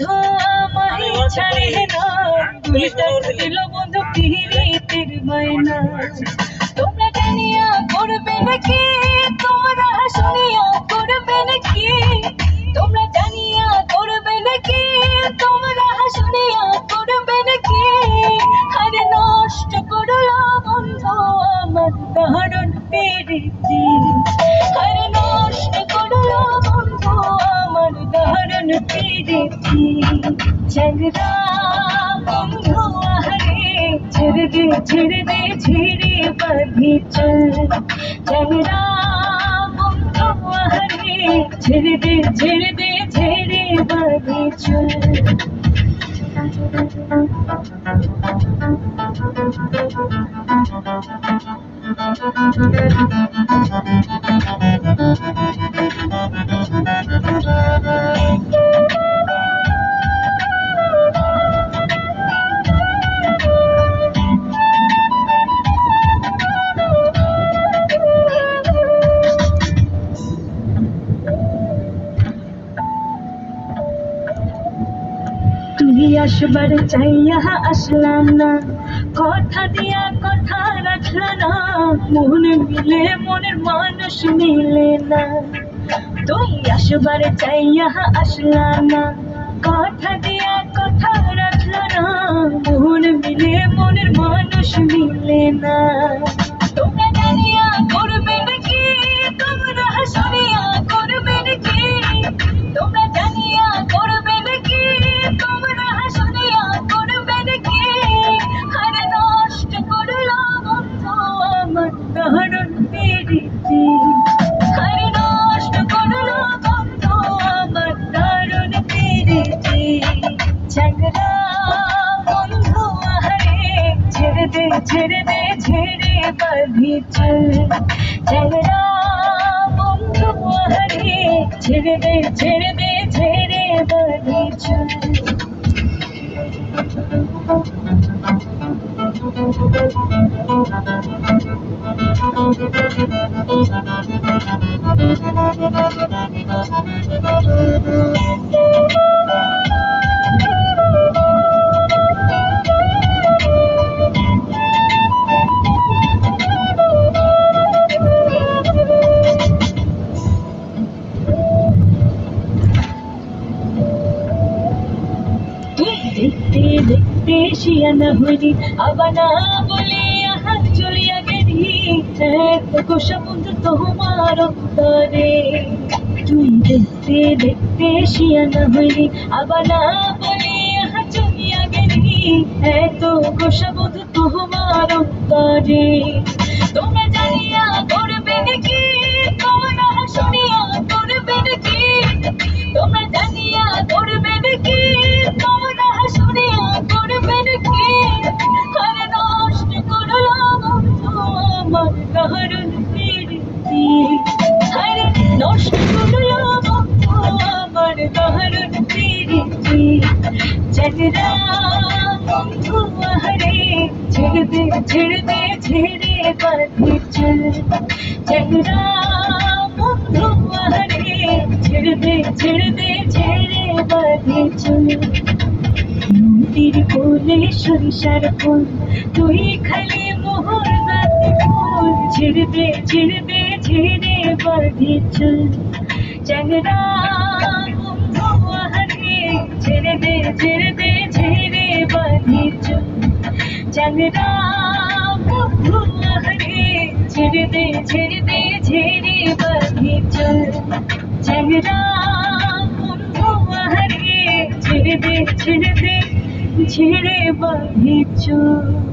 বন্ধু আমায় ছাড়ে না, দুইটা দিল বন্ধু পিরিতের মায়না। তোমরা জানিয়া করবে নাকি, তোমরা শুনিয়া করবে নাকি, তোমরা জানিয়া করবে নাকি, তোমরা শুনিয়া করবে নাকি। আরে নষ্ট করলো বন্ধু আমার দারুণ প্রীতি, আরে নষ্ট করলো বন্ধু আমার দারুণ প্রীতি। ঝগড়া বন্ধু আরে ছেড়ে দে ছেড়ে দে ছেড়ে বাঁধি চল, ঝগড়া বন্ধু আরে ছেড়ে দে ছেড়ে দে ছেড়ে বাঁধি চল। তুই আসবার চাইয়া আসলাম না, কথা দিয়া কথা রাখলা না, মন মিলে মনের মানুষ মিলে না। তুই আসবার চাইয়া আসলাম না, কথা দিয়া কথা রাখলা না, মন মিলে মনের মানুষ মিলে না। তোমরা জানিয়া করবে নাকি, তোমরা শুনিয়া করবে নাকি, তোমরা জানিয়া করবে নাকি, তোমরা শুনিয়া করবে নাকি। আরে নষ্ট করলো বন্ধু আমার দারুণ প্রীতি, আরে নষ্ট করলো বন্ধু আমার দারুণ প্রীতি। ঝগড়া বন্ধু আরে ছেড়ে দে ছেড়ে দে ছেড়ে বাঁধি চল, ঝগড়া বন্ধু আরে ছেড়ে দে ছেড়ে দে ছেড়ে বাঁধি চল। দেখতে দেখতে শিয়ানা হইলি, আবার না বলে আহা চলিয়া গেলি, কোষা বন্ধু তোমার অন্তরে। তুই দেখতে দেখতে শিয়ানা হইলি, আবার না বলে আহা চলিয়া গেলি, এত কোষা বন্ধু তোমার অন্তরে। তোমরা জানিয়া করবে নাকি, তোমরা শুনিয়া করবে নাকি, তোমরা জানিয়া করবে নাকি, তোমরা শুনিয়া করবে নাকি। আরে নষ্ট করলো বন্ধু আমার দারুণ প্রীতি, আরে নষ্ট করলো বন্ধু আমার দারুণ প্রীতি। ঝগড়া বন্ধু আরে ছেড়ে দে ছেড়ে দে ছেড়ে বাঁধি চল, ঝগড়া বন্ধু আরে ছেড়ে দে ছেড়ে দে ছেড়ে বাঁধি চল। নদীর কোলে সরিষার ফুল, তুই খালি মোহর গাছে ফুল, ছেড়ে দে ছেড়ে দে ছেড়ে বাঁধি চল, ঝগড়া বন্ধু আরে ছেড়ে দে ছেড়ে দে ছেড়ে বাঁধি চল, ঝগড়া বন্ধু আরে ছেড়ে দে ছেড়ে দে ছেড়ে বাঁধি চল, ঝগড়া বন্ধু আরে ছেড়ে দে ছেড়ে দে ছেড়ে বাঁধি চল।